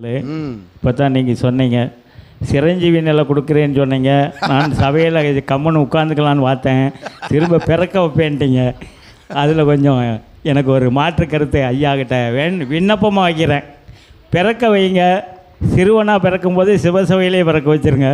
இப்போ தான் நீங்கள் சொன்னீங்க சிரஞ்சீவி நிலை கொடுக்குறேன்னு சொன்னீங்க. நான் சபையில் இது கம்மன் உட்காந்துக்கலான்னு பார்த்தேன், திரும்ப பிறக்க வைப்பேன்ட்டீங்க. அதில் கொஞ்சம் எனக்கு ஒரு மாற்று கருத்து ஐயா கிட்ட விண்ணப்பமாக வைக்கிறேன். பிறக்க வைங்க, சிறுவனாக பிறக்கும்போது சிவசபையிலே பிறக்க வச்சுருங்க.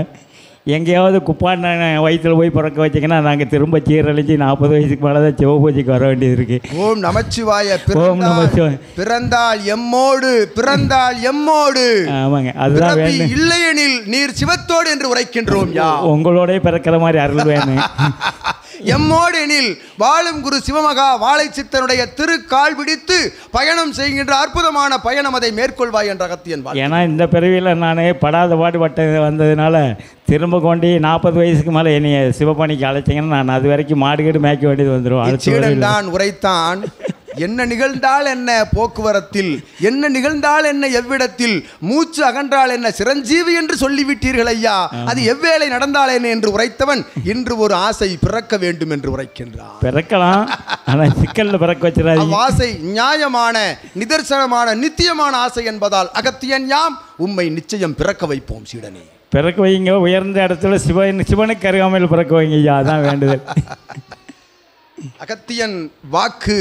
எங்கேயாவது குப்பாண்ட வயிற்றில் போய் பிறக்க வச்சிங்கன்னா நாங்கள் திரும்ப சீரழிஞ்சு 40 வயசுக்கு மேலே தான் சிவபூஜைக்கு வர வேண்டியது இருக்குது. ஓம் நமச்சிவாய. ஓம் நமச்சிவாய. பிறந்தால் எம்மோடு, பிறந்தால் எம்மோடு. ஆமாங்க, அதுதான் வேணும். இல்லையெனில் நீர் சிவத்தோடு என்று உரைக்கின்றோம். உங்களோட பிறக்கிற மாதிரி அருள் வேணும். எம்மோடு எனில் வாழும் குரு சிவமகா வாழை சித்தனுடைய திருக்கால் பிடித்து பயணம் செய்கின்ற அற்புதமான பயணம் அதை மேற்கொள்வாய் என்ற அகத்தியன். ஏன்னா இந்த பிறவியில் நான் படாத பாடுபட்ட வந்ததுனால திரும்ப கொண்டு 40 வயசுக்கு மேலே என்னைய சிவபணிக்கு அழைச்சிங்கன்னா நான் அது வரைக்கும் மாடுகேடு மேய்க்க வேண்டியது வந்துடும். தான் உரைத்தான், என்ன நிகழ்ந்தால் என்ன போக்குவரத்தில், என்ன நிகழ்ந்தால் என்ன எவ்விடத்தில், மூச்சு அகன்றால் என்ன சிரஞ்சீவி என்று சொல்லிவிட்டீர்கள் ஐயா, அது எவ்வேளை நடந்தால் என்ன என்று உரைத்தவன் இன்று ஒரு ஆசை பிறக்க வேண்டும் என்று உரைக்கின்றான். பிறக்கலாம், ஆனால் சிக்கல்ல பிறக்க வச்சிடாது. ஆசை நியாயமான நிதர்சனமான நித்தியமான ஆசை என்பதால் அகத்தியன் யாம் உம்மை நிச்சயம் பிறக்க வைப்போம். சீடனே பிறக்க வைங்க, உயர்ந்த இடத்துல சிவனுக்கு அருகாமையில் பிறக்க வைங்க ஐயா, அதான் வேண்டுதல். அகத்தியன் வாக்கு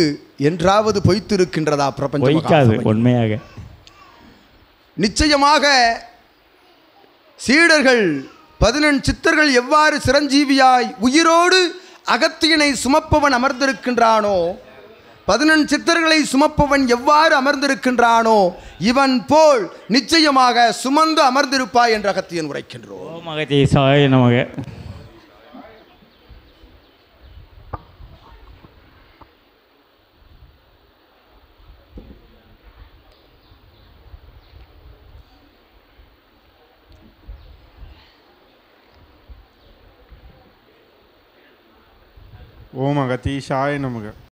என்றாவது பொய்த்திருக்கின்றதா? பிரபஞ்சம் பொய்க்காது, உண்மையாக நிச்சயமாக. சீடர்கள் 11 சித்தர்கள் எவ்வாறு சிரஞ்சீவியாய் உயிரோடு அகத்தியனை சுமப்பவன் அமர்ந்திருக்கின்றானோ, 11 சித்தர்களை சுமப்பவன் எவ்வாறு அமர்ந்திருக்கின்றானோ, இவன் போல் நிச்சயமாக சுமந்து அமர்ந்திருப்பாய் என்று அகத்தியன் உரைக்கின்றோம். ஓம் அகதீசாய நமக. ஓம் அகதீஷாய நமக.